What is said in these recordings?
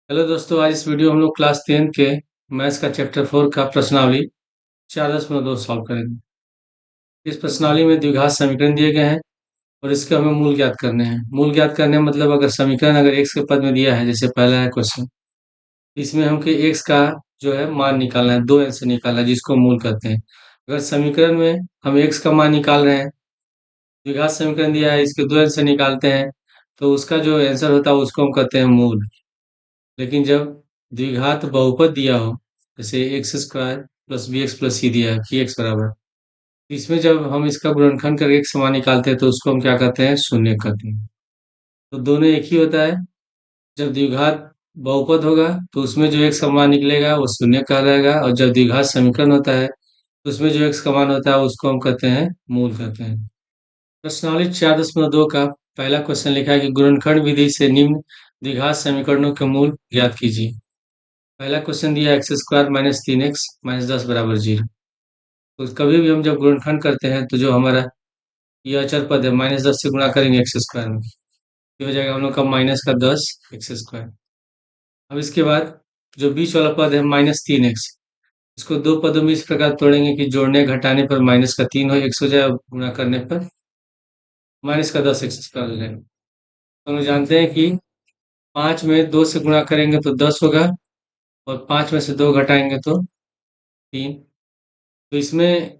Hello दोस्तों, आज इस वीडियो हम लोग क्लास 10 के मैथ्स का चैप्टर 4 का प्रश्नावली 4.2 सॉल्व करेंगे। इस प्रश्नावली में द्विघात समीकरण दिए गए हैं और इसके हमें मूल ज्ञात करने हैं। मूल ज्ञात करने मतलब अगर समीकरण अगर x के पद में दिया है, जैसे पहला है क्वेश्चन, इसमें हमको x का जो है मान निकालना है, दो आंसर निकालना है जिसको मूल कहते हैं। अगर समीकरण में हम x का मान निकाल रहे हैं, द्विघात समीकरण दिया है, इसके दो आंसर निकालते हैं, तो उसका जो आंसर होता है उसको हम कहते हैं मूल। लेकिन जब द्विघात बहुपद दिया हो, जैसे x square plus b x plus c दिया है कि एक्स बराबर, इसमें जब हम इसका गुणनखंड करके एक समान निकालते हैं तो उसको हम क्या कहते हैं, शून्य कहते हैं। तो दोनों एक ही होता है। जब द्विघात बहुपद होगा तो उसमें जो एक समान निकलेगा वो शून्य कहलाएगा, और जब द्विघात समीकरण होता है तो उसमें जो एक समान होता है उसको हम कहते हैं मूल कहते हैं। प्रश्नावली 4.2 का पहला क्वेश्चन लिखा है कि गुणनखंड विधि से निम्न द्विघात समीकरणों के मूल ज्ञात कीजिए। पहला क्वेश्चन दिया x square minus 3x minus 10 बराबर 0। तो कभी भी हम जब गुणनखंड करते हैं तो जो हमारा ये अचर पद है माइनस 10 से गुणा करेंगे एक्स स्क्वायर में, ये हो जाएगा हम लोग का माइनस का 10 एक्स स्क्वायर। अब इसके बाद जो बीच वाला पद है माइनस 3x, इसको दो पदों में इस प्रकार तोड़ेंगे कि जोड़ने घटाने पर माइनस का 3 हो एक्स हो जाए, और गुणा करने पर माइनस का 10 एक्स स्क्वायर हो जाएगा। तो हम जानते हैं कि 5 में 2 से गुणा करेंगे तो 10 होगा, और 5 में से 2 घटाएंगे तो 3। तो इसमें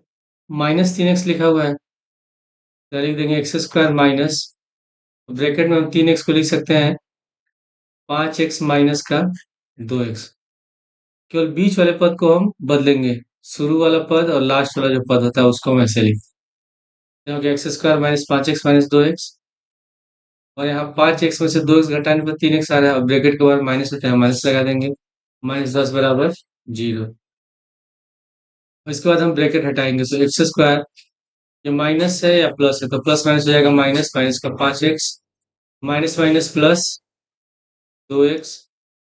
माइनस 3x लिखा हुआ है, तो लिख देंगे एक्स स्क्वायर माइनस, ब्रैकेट में हम 3x को लिख सकते हैं 5x माइनस का 2x। केवल बीच वाले पद को हम बदलेंगे, शुरू वाला पद और लास्ट वाला जो पद होता है उसको हम ऐसे लिखते हैं, x square minus 5x minus 2x, और यहाँ 5x में से 2x घटाने पर 3x आ रहा है, और ब्रैकेट के बाद माइनस होता है, माइनस लगा देंगे, माइनस 10 बराबर 0। इसके बाद हम ब्रैकेट हटाएंगे तो एक्स स्क्वायर, ये माइनस है या प्लस है, तो प्लस माइनस हो जाएगा माइनस, माइनस का 5x minus minus plus 2x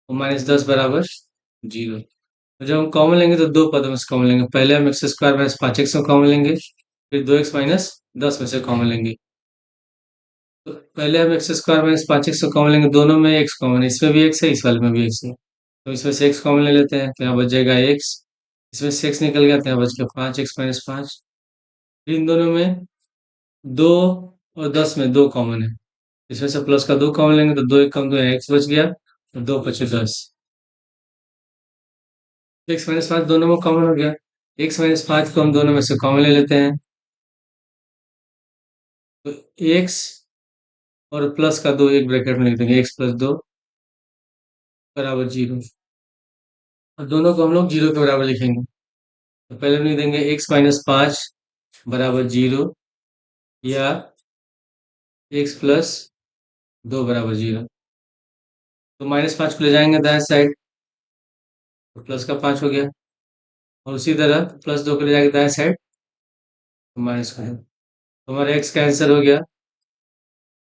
और माइनस 10 बराबर 0। तो जब हम कॉमन लेंगे तो दो पदों में से कॉमन लेंगे, पहले हम एक्स स्क्वायर माइनस 5x में कॉमन लेंगे, फिर 2x माइनस 10 में से कॉमन लेंगे। तो पहले हम एक्स स्क्वायर माइनस 5x में कॉमन लेंगे, दोनों में x कॉमन है, इसमें भी x है इस वाले में भी x है, तो इसमें से x कॉमन ले लेते हैं तो यहाँ बच जाएगा x, इसमें से x निकल गया तो यहाँ बच गया 5x माइनस 5। फिर इन दोनों में 2 और 10 में 2 कॉमन है, इसमें से प्लस का 2 कॉमन लेंगे तो 2 एक कम 2 x बच गया, और 2 पचे 10। एक्स माइनस 5 दोनों में कॉमन हो गया, एक्स माइनस 5 को हम दोनों में से कॉमन ले लेते हैं, तो एक्स और प्लस का 2 एक ब्रैकेट में लिख देंगे, एक्स प्लस 2 बराबर 0। और दोनों को हम लोग 0 के बराबर लिखेंगे, तो पहले हम लिख देंगे एक्स माइनस 5 बराबर 0, या एक्स प्लस 2 बराबर 0। तो माइनस 5 को ले जाएंगे दाएं साइड, तो प्लस का 5 हो गया, और उसी तरह प्लस 2 को ले जाएंगे दाएं साइड, तो माइनस का है। तो हमारा एक्स का आंसर हो गया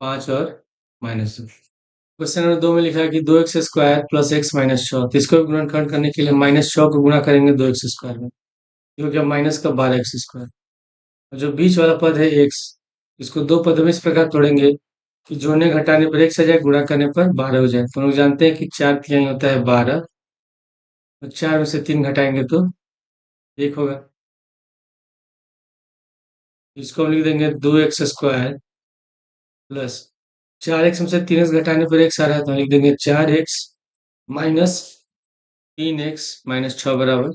5 और माइनस 2। क्वेश्चन नंबर 2 में लिखा है कि 2x square plus x minus 6, तो इसको गुणनखंड करने के लिए माइनस 6 को गुणा करेंगे 2x स्क्वायर में, ये हो गया माइनस का 12x स्क्वायर। और जो बीच वाला पद है x, इसको दो पदों में इस प्रकार तोड़ेंगे कि जोड़ने घटाने पर x आ जाए, गुणा करने पर 12 हो जाए। तो हम लोग जानते हैं कि 4 तिहाई होता है 12, और 4 में से 3 घटाएंगे तो 1 होगा। इसको हम लिख देंगे 2x स्क्वायर प्लस 4x में से 3x घटाने पर x आ रहा है, तो हम लिख देंगे 4x माइनस 3x माइनस 6 बराबर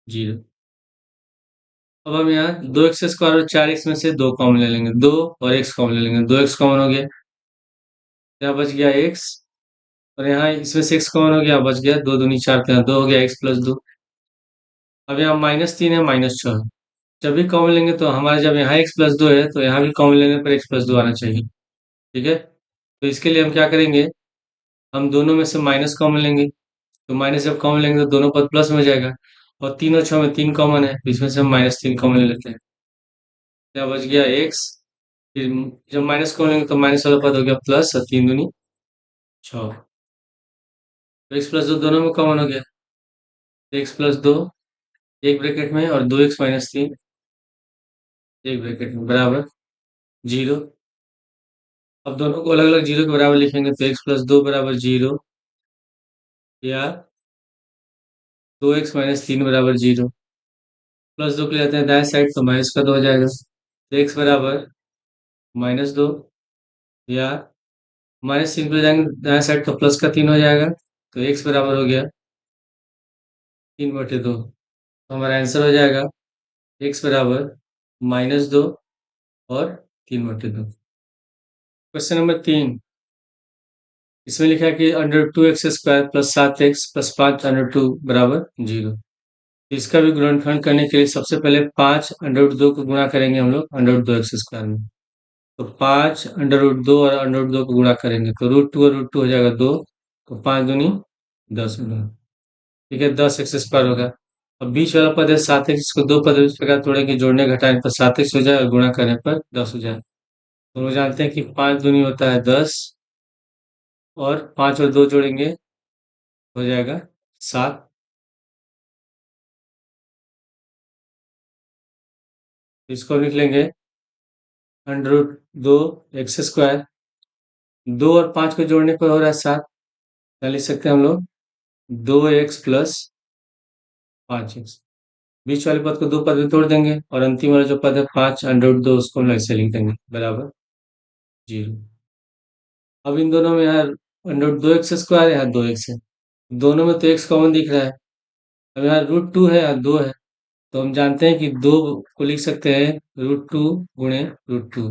0। अब हम यहाँ 2x स्क्वायर और 4x में से 2 कॉमन ले लेंगे, 2 और x कॉमन ले लेंगे, 2x कॉमन हो गया, यहाँ बच गया x, और यहाँ इसमें से x कॉमन हो गया, बच गया 2 दूनी 4 का 2 हो गया x प्लस 2। अब यहाँ माइनस 3 है माइनस 6, जब भी कॉमन लेंगे तो हमारे जब यहाँ x प्लस 2 है तो यहाँ भी कॉमन लेने पर x प्लस 2 आना चाहिए। ठीक है, तो इसके लिए हम क्या करेंगे, हम दोनों में से माइनस कॉमन लेंगे, तो माइनस जब कॉमन लेंगे तो दोनों पद प्लस में हो जाएगा, और 3 और 6 में 3 कॉमन है, तो इसमें से हम माइनस 3 कॉमन ले लेते हैं, यहाँ बच गया x। फिर जब माइनस कॉमन लेंगे तो माइनस वाला पद हो गया प्लस, और 3 दूनी 6, तो x प्लस 2 दोनों में कॉमन हो गया, एक्स प्लस 2 एक ब्रैकेट में, और 2x माइनस 3 एक ब्रैकेट में बराबर 0। अब दोनों को अलग अलग 0 के बराबर लिखेंगे, तो x प्लस 2 बराबर 0, या 2x माइनस 3 बराबर 0। प्लस 2 के लिए जाते हैं दाएं साइड, तो माइनस का 2 हो जाएगा। तो x बराबर -2, या -3 पे जाएंगे दाएं साइड तो प्लस का 3 हो जाएगा। तो x बराबर हो गया 3/2। तो हमारा आंसर हो जाएगा x बराबर -2 और 3/2। क्वेश्चन नंबर 3, इसमें लिखा है कि √2x² प्लस 7x प्लस 5√2 बराबर 0। इसका भी गुणनखंड करने के लिए सबसे पहले 5√2 को गुणा करेंगे हम लोग √2x² में। तो 5√2 और √2 को गुणा करेंगे तो √2 और √2 हो जाएगा 2। तो 5 दूनी 10 होगा। ठीक है, 10x² होगा। अब बीच वाला पद है 7x, इसको दो पद इस प्रकार तोड़ेंगे, जोड़ने घटाने पर 7x हो जाए और गुणा करने पर 10 हो जाए। तो हम लोग जानते हैं कि 5 दूनी होता है 10, और 5 और 2 जोड़ेंगे हो जाएगा 7। इसको लिख लेंगे √2x²। 2 और 5 को जोड़ने पर हो रहा है 7। क्या लिख सकते हैं हम लोग? 2x plus 5x। बीच वाले पद को दो पद में तोड़ देंगे, और अंतिम वाला जो पद है 5√2 उसको हम लोग ऐसे लिख देंगे बराबर 0। अब इन दोनों में यहाँ √2x², यहाँ 2x है। दोनों में तो x कॉमन दिख रहा है। अब यहाँ √2 है, यहाँ 2 है। तो हम जानते हैं कि 2 को लिख सकते हैं √2 गुणे √2।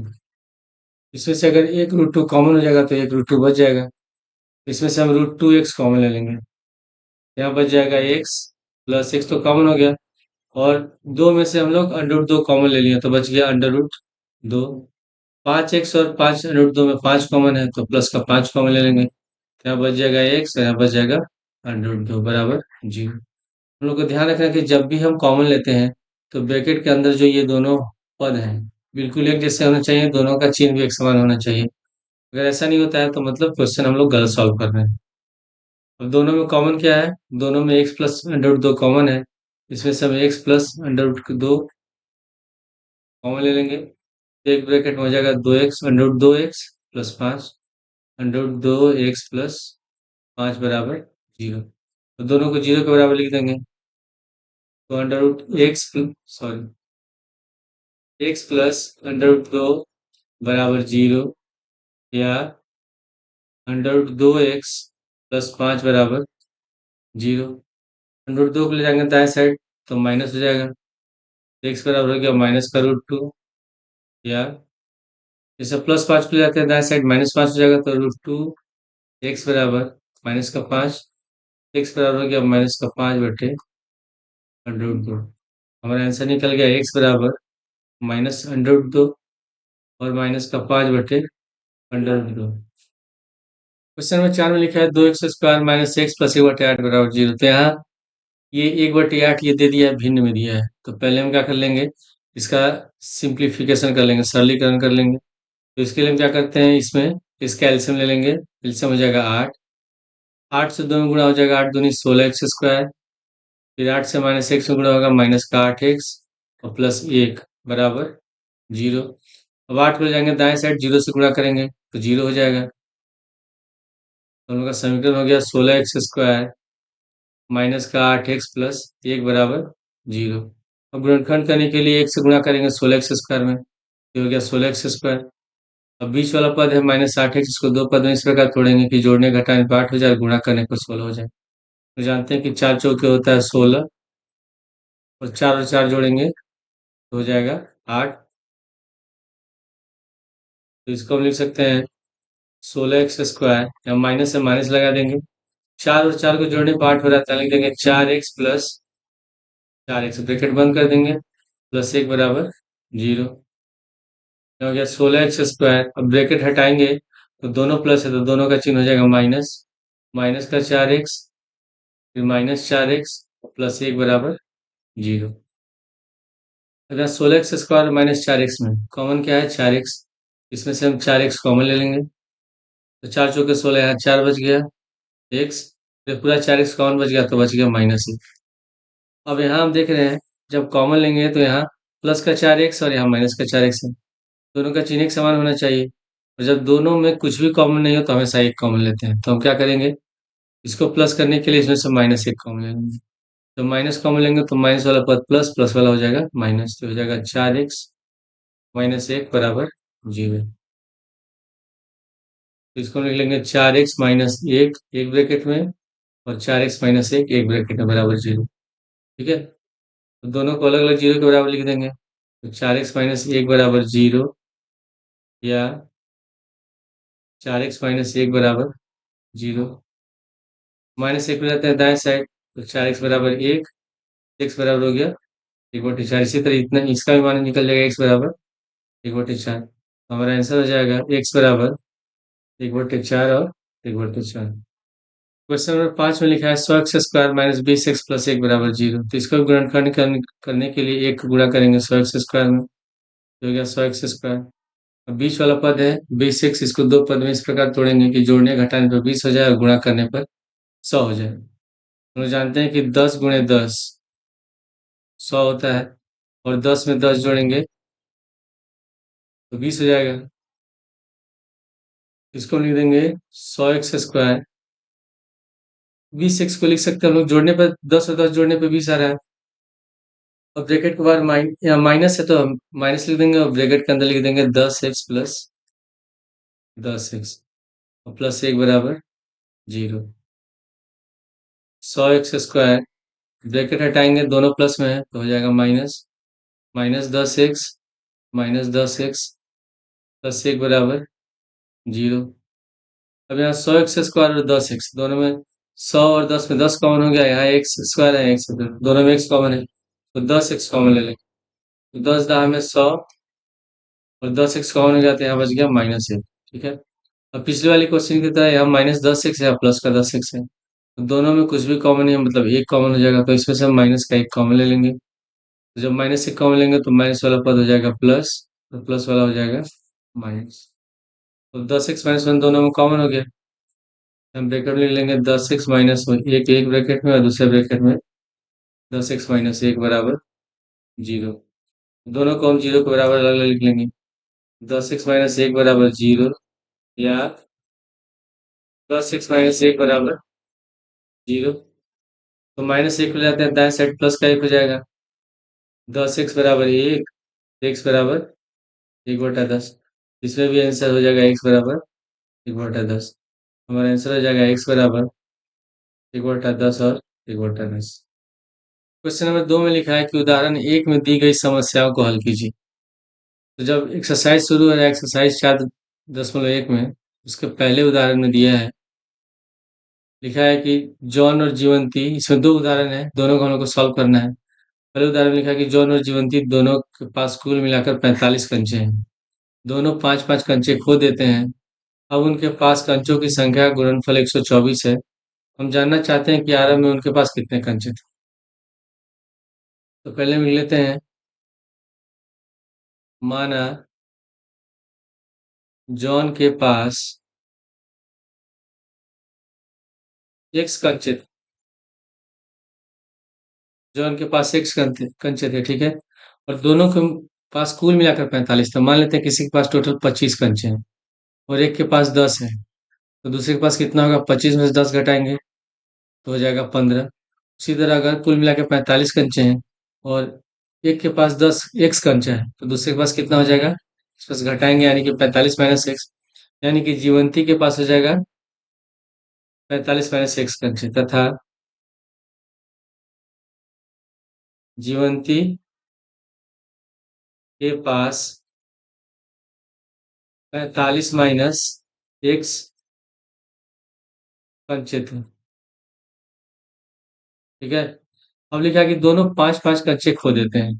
इसमें से अगर एक √2 कॉमन हो जाएगा तो एक √2 बच जाएगा। इसमें से हम √2x कॉमन ले लेंगे। यहाँ बच जाएगा x, प्लस x तो कॉमन हो गया, और 2 में से हम लोग √2 कॉमन ले लिया तो बच गया √2। 5x और 5√2 में 5 कॉमन है, तो प्लस का 5 कॉमन ले लेंगे। यहाँ बच जाएगा x, और यहाँ बच जाएगा √2 बराबर 0। हम लोग को ध्यान रखना है कि जब भी हम कॉमन लेते हैं तो ब्रैकेट के अंदर जो ये दोनों पद हैं बिल्कुल एक जैसे होना चाहिए, दोनों का चिन्ह भी एक समान होना चाहिए। अगर ऐसा नहीं होता है तो मतलब क्वेश्चन हम लोग गलत सॉल्व कर रहे हैं। अब दोनों में कॉमन क्या है? दोनों में x प्लस √2 कॉमन है। इसमें से हम x प्लस √2 कॉमन ले लेंगे। एक ब्रैकेट में हो जाएगा 2x √2x plus 5 √2x plus 5 बराबर 0। तो दोनों को 0 के बराबर लिख देंगे। तो x प्लस √2 बराबर 0, या √2x प्लस 5 बराबर 0। √2 को ले जाएंगे दाएं साइड तो माइनस हो जाएगा। x बराबर हो गया -√2, या जैसे प्लस 5 को ले जाते हैं दाएं साइड -5 हो जाएगा, तो √2 x बराबर -5। x बराबर हो गया -5/√2। हमारा आंसर निकल गया x बराबर -√2 और -5/√2। क्वेश्चन नंबर 4 में लिखा है 2x² माइनस x प्लस 1/8 बराबर 0। तो यहाँ ये 1/8 ये दे दिया है, भिन्न में दिया है। तो पहले हम क्या कर लेंगे, इसका सिंप्लीफिकेशन कर लेंगे, सरलीकरण कर लेंगे। तो इसके लिए हम क्या करते हैं, इसमें इसका एलसीएम ले लेंगे। एलसीएम हो जाएगा 8। 8 से 2 में गुणा हो जाएगा 8 दूनी 16x²। फिर 8 से -x में गुणा होगा माइनस का 8x और प्लस 1 बराबर 0। अब 8 को ले जाएंगे दाएं साइड, 0 से गुणा करेंगे तो 0 हो जाएगा। तो हम लोग का समीकरण हो गया 16x² माइनस का 8x प्लस 1 बराबर 0। अब गुणनखंड करने के लिए 1 से गुणा करेंगे 16x² में, ये हो गया 16x²। अब बीच वाला पद है -8x, इसको दो पद में इस प्रकार तोड़ेंगे कि जोड़ने घटाने पर 8 हो जाए, गुणा करने पर 16 हो जाए। तो जानते हैं कि 4 चौके होता है 16, और 4 और 4 जोड़ेंगे तो हो जाएगा 8। तो इसको हम लिख सकते हैं 16x², या माइनस से माइनस लगा देंगे। 4 और 4 को जोड़ने पर 8 हो रहा है, लिख देंगे 4x प्लस 4x, ब्रैकेट बंद कर देंगे, प्लस 1 बराबर 0। हो गया 16x²। अब ब्रैकेट हटाएंगे तो दोनों प्लस है तो दोनों का चिन्ह हो जाएगा माइनस। माइनस का 4x, फिर -4x प्लस 1 बराबर 0। अगर 16x² -4x में कॉमन क्या है? 4x। इसमें से हम 4x कॉमन ले लेंगे, तो 4 चौके 16, यहाँ 4 बच गया x, फिर पूरा 4x कॉमन बच गया तो बच गया -1। अब यहाँ हम देख रहे हैं जब कॉमन लेंगे तो यहाँ प्लस का 4x और यहाँ माइनस का 4x है। दोनों का चिन्ह एक समान होना चाहिए, और जब दोनों में कुछ भी कॉमन नहीं हो तो हमेशा एक कॉमन लेते हैं। तो हम क्या करेंगे, इसको प्लस करने के लिए इसमें से माइनस एक कॉमन ले लेंगे। तो माइनस कॉमन लेंगे तो माइनस वाला पद प्लस, प्लस वाला हो जाएगा माइनस, तो हो जाएगा 4x माइनस एक बराबर 0। तो इसको लिख लेंगे 4x माइनस एक, एक ब्रैकेट में, और 4x माइनस एक ब्रैकेट में बराबर 0। ठीक है, तो दोनों को अलग अलग 0 के बराबर लिख देंगे। तो 4x माइनस एक बराबर 0, या 4x माइनस एक बराबर 0। माइनस एक हो जाता है दाएं साइड, तो 4x बराबर एक, x बराबर हो गया 1/4। इसी तरह इतना इसका भी मान निकल जाएगा, x बराबर 1/4। हमारा आंसर हो जाएगा x बराबर 1/4 और 1/4। क्वेश्चन नंबर 5 में लिखा है 100x² माइनस 20x प्लस एक बराबर 0। तो इसका गुणनखंड करने के लिए एक गुणा करेंगे 100x² में, तो हो गया 100x²। अब बीच वाला पद है 20x, इसको दो पद में इस प्रकार तोड़ेंगे कि जोड़ने घटाने पर 20 हो जाए और गुणा करने पर 100 हो जाए। हम लोग जानते हैं कि 10 गुणे 10 100 होता है, और 10 में 10 जोड़ेंगे तो 20 हो जाएगा। इसको लिख देंगे 100x²। 20x को लिख सकते हैं हम लोग, जोड़ने पर 10 और 10 जोड़ने पर 20 आ रहा है। और ब्रैकेट के बाद माइनस है तो हम माइनस लिख देंगे, और ब्रैकेट के अंदर लिख देंगे 10x प्लस 10x, और प्लस एक बराबर 0। 100x², ब्रैकेट हटाएंगे दोनों प्लस में है तो हो जाएगा minus, minus 10x minus 10x plus एक बराबर 0। अब यहाँ 100x² और 10x दोनों में, 100 और 10 में 10 कॉमन हो गया, यहाँ x² है, x दोनों में x कॉमन है, तो 10x कॉमन ले लेंगे। तो 10 दाह में 100, और 10x कॉमन हो जाते हैं, यहाँ बच गया माइनस एक। ठीक है, अब पिछले वाली क्वेश्चन की तरह यहाँ माइनस 10x है, प्लस का 10x है, तो दोनों में कुछ भी कॉमन नहीं है, मतलब एक कॉमन हो जाएगा, तो इसमें से हम माइनस का एक कॉमन ले लेंगे। तो जब माइनस एक कॉमन लेंगे तो माइनस वाला पद हो जाएगा प्लस, और प्लस वाला हो जाएगा माइनस। तो 10x माइनस वन दोनों में कॉमन हो गया, हम ब्रैकेट में लिख लेंगे 10x माइनस एक, एक ब्रैकेट में और दूसरे ब्रैकेट में 10x माइनस एक बराबर 0। दोनों को हम 0 के बराबर अलग अलग लिख लेंगे। 10x माइनस एक बराबर 0, या 10x माइनस एक बराबर 0। तो माइनस एक हो जाता है दाएं साइड, प्लस का एक हो जाएगा। 10x बराबर एक, x बराबर 1/10। इसमें भी आंसर हो जाएगा x बराबर 1/10। हमारा आंसर हो जाएगा x बराबर 1/10 और 1/10। क्वेश्चन नंबर 2 में लिखा है कि उदाहरण एक में दी गई समस्याओं को हल कीजिए। तो जब एक्सरसाइज शुरू हो रहा है, एक्सरसाइज 4.1 में, उसके पहले उदाहरण में दिया है, लिखा है कि जॉन और जीवंती, इसमें दो उदाहरण है, दोनों को हम लोग को सॉल्व करना है। पहले उदाहरण में लिखा है कि जॉन और जीवंती दोनों के पास कुल मिलाकर 45 कंचे हैं। दोनों 5-5 कंचे खो देते हैं। अब उनके पास कंचों की संख्या का गुणनफल 124 है। हम जानना चाहते हैं कि आरंभ में उनके पास कितने कंचे थे। तो पहले मिल लेते हैं। माना जॉन के पास एक्स कंचे थे, जॉन के पास एक्स कंचे थे, ठीक है। और दोनों के पास कुल मिलाकर 45 था। मान लेते हैं किसी के पास टोटल 25 कंचे हैं, और एक के पास 10 है, तो दूसरे के पास कितना होगा? 25 में से 10 घटाएंगे तो हो जाएगा 15। उसी तरह अगर कुल मिला के 45 कंचे हैं, और एक के पास 10 एक्स कंचा है, तो दूसरे के पास कितना हो जाएगा? इस पास घटाएंगे, यानी कि 45 माइनस एक्स, यानी कि जीवंती के पास हो जाएगा 45 माइनस एक्स कंचे, तथा जीवंती के पास 45 माइनस एक्स कंचे थे। ठीक है, अब लिखा है कि दोनों 5-5 कंचे खो देते हैं,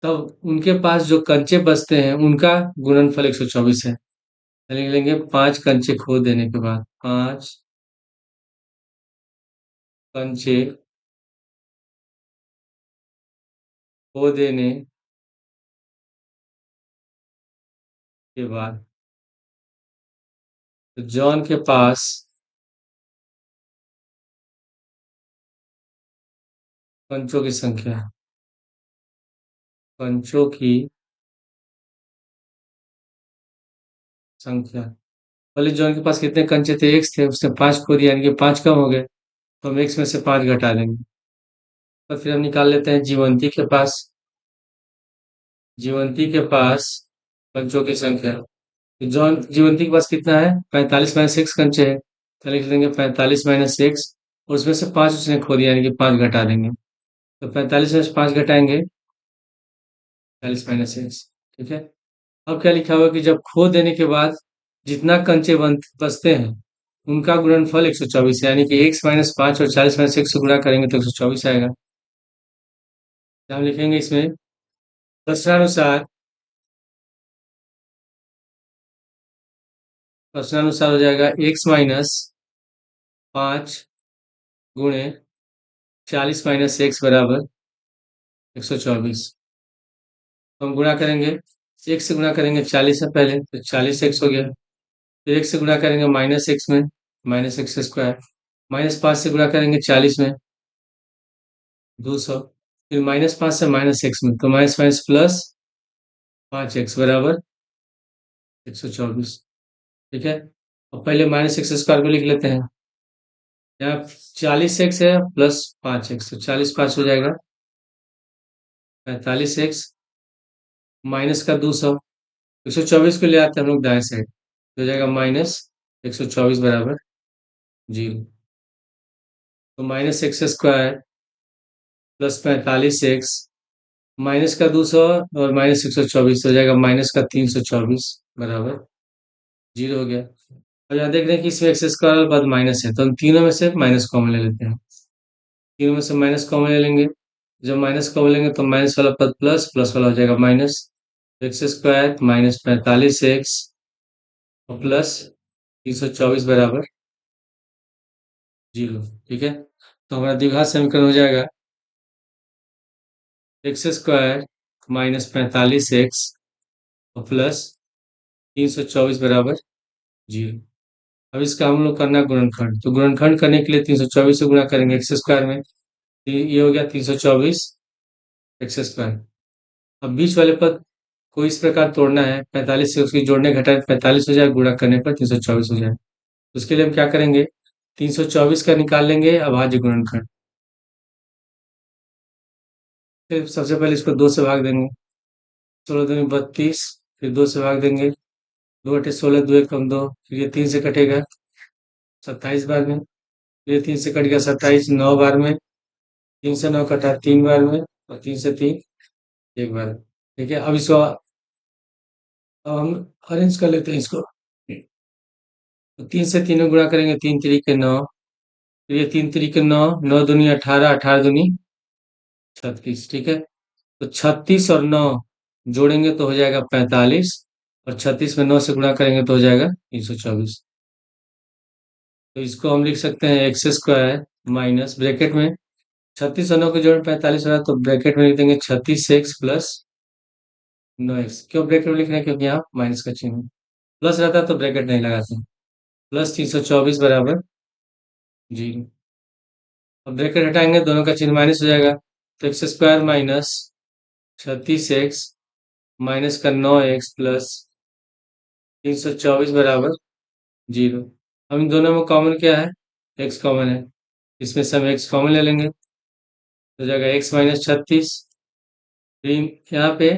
तब उनके पास जो कंचे बचते हैं उनका गुणनफल 124 है। लिख लेंगे 5 कंचे खो देने के बाद, 5 कंचे खो देने के बाद, तो जॉन के पास कंचों की संख्या, कंचों की संख्या पहले जॉन के पास कितने कंचे थे? एक्स थे, उसने 5 खो दिया, यानी कि 5 कम हो गए, तो हम एक्स में से 5 घटा देंगे। तो फिर हम निकाल लेते हैं जीवंती के पास। जीवंती के पास कंचों की संख्या, तो जॉन जीवंती के पास कितना है? 45 माइनस एक्स कंचे है, तो लिख देंगे 45 माइनस एक्स, और उसमें से 5 उसने खो दिया, यानी कि 5 घटा देंगे। तो 45 में से 5 घटाएंगे, 45 माइनस एक्स। ठीक है। अब क्या लिखा हुआ है कि जब खो देने के बाद जितना कंचे बचते हैं उनका गुणनफल 124 है, यानी कि एक्स माइनस 5 और 40 माइनस एक्स से गुणा करेंगे तो 124 आएगा। तो हम लिखेंगे इसमें प्रश्नानुसार, प्रश्नानुसार हो जाएगा एक्स माइनस 5 गुणे 40 माइनस एक्स बराबर 124। तो हम गुणा करेंगे, एक से गुणा करेंगे 40 से पहले, तो 40 एक्स हो गया। फिर एक से गुणा करेंगे माइनस एक्स में, माइनस एक्स स्क्वायर। माइनस 5 से गुणा करेंगे 40 में, 200। फिर माइनस 5 से माइनस एक्स में, तो माइनस माइनस प्लस 5 एक्स बराबर 124। ठीक है। और पहले माइनस एक्स स्क्वायर को लिख लेते हैं। यहाँ 40 एक्स है प्लस 5 एक्स, तो 40 5 हो जाएगा 45 एक्स, माइनस का 200, 124 को ले आते हैं हम लोग दाएं साइड, तो हो जाएगा माइनस 124 बराबर 0। तो minus x square plus 45 x, minus का 200 और माइनस 124 हो जाएगा माइनस का 324 बराबर 0 हो गया। और यहाँ देख रहे हैं कि इसमें एक्स स्क्वायर और बाद माइनस है, तो हम तीनों में से माइनस कॉमन ले लेते हैं। तीनों में से माइनस कॉमन ले लेंगे, जब माइनस कॉमन लेंगे तो माइनस वाला पद प्लस, प्लस वाला हो जाएगा minus. X square minus 45 x और प्लस 324 बराबर 0। ठीक है। तो हमारा द्विघात समीकरण हो जाएगा एक्स स्क्वायर माइनस 45 एक्स और प्लस 324 बराबर 0। अब इसका हम लोग करना है गुणनखंड, तो गुणनखंड करने के लिए 324 से गुणा करेंगे एक्स स्क्वायर में, तो ये हो गया 324 एक्स स्क्वायर। अब बीच वाले पद को इस प्रकार तोड़ना है, 45 से उसकी जोड़ने घटाए 45 हो जाए, गुणा करने पर 324 हो जाए। उसके लिए हम क्या करेंगे, 324 का निकाल लेंगे अभाज्य गुणनखंड। फिर सबसे पहले इसको 2 से भाग देंगे, 16 दूनी 32, फिर 2 से भाग देंगे, 2 × 16 2 × 1 2, फिर ये 3 से कटेगा 27 बार में, फिर ये 3 से कट गया 27 9 बार में, 3 से 9 कटा 3 बार में, और 3 से 3 1 बार। ठीक है। अब इसको अब हम अरेंज कर लेते हैं इसको, तो 3 से 3 में गुणा करेंगे, 3 3 9, फिर ये 3 3 9, 9 दूनी 18, 18 दूनी 36। ठीक है। तो 36 और 9 जोड़ेंगे तो हो जाएगा 45, और 36 में 9 से गुणा करेंगे तो हो जाएगा 324। तो इसको हम लिख सकते हैं एक्स स्क्वायर माइनस ब्रैकेट में 36 और 9 के जोड़ 45 होगा, तो ब्रैकेट में लिख देंगे 36 एक्स प्लस 9 एक्स। क्यों ब्रैकेट में लिख रहे हैं? क्योंकि यहाँ माइनस का चिन्ह है। प्लस रहता तो ब्रैकेट नहीं लगाते। प्लस 324 बराबर 0। अब ब्रैकेट हटाएंगे, दोनों का चिन्ह माइनस हो जाएगा, तो x square minus 36 x minus का 9 एक्स प्लस 324 बराबर 0। अब इन दोनों में कॉमन क्या है? एक्स कॉमन है, इसमें से हम एक्स कॉमन ले लेंगे, तो हो जाएगा एक्स माइनस 36। यहाँ पे